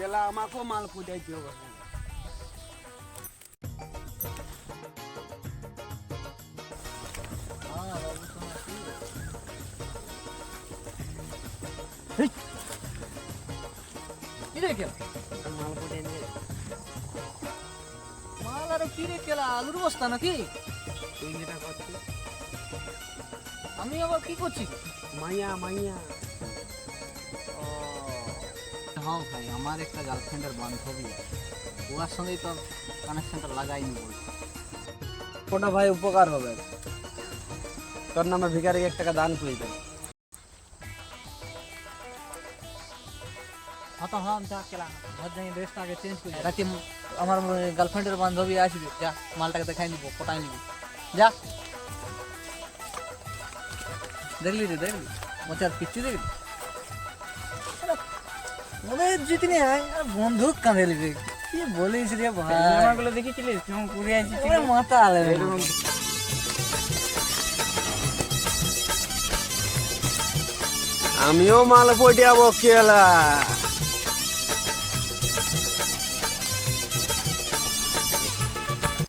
কেলা আমাকেও মাল ফুটাইতে হবে। মাল ফুটাই নিয়ে মাল আর কি রে কেলা আলুর বস্তা নাকি? তুই যেটা করছিস আমি আবার কি করছি? মাইয়া মাইয়া হ্যাঁ ভাই, আমার একটা গার্লফ্রেন্ডের বান্ধবী, ওর সঙ্গেই তো কানেকশনটা লাগাইনি বলছি। ওটা ভাই উপকার হবে, তোর নামে ভিখারি 1 টাকা দান করে দেবে। হ্যাঁ তো হ্যাঁ, যা কেলা ঘর যাই ড্রেসটা আগে চেঞ্জ করি। রাতে আমার গার্লফ্রেন্ডের বান্ধবী আসবে, যা মালটাকে দেখাই নিব, পটাই নিব। যা দেখলি রে, দেখলি মচার পিচ্ছি দেখলি ওদের জিতি নেই বন্ধুক কাঁদেলি রে, কি বলিস রে ভাই? সিনেমাগুলো দেখেছিলিস কেমন ঘুরে আসছিস? মাথা আলে আমিও মাল ফুটাবো কেলা।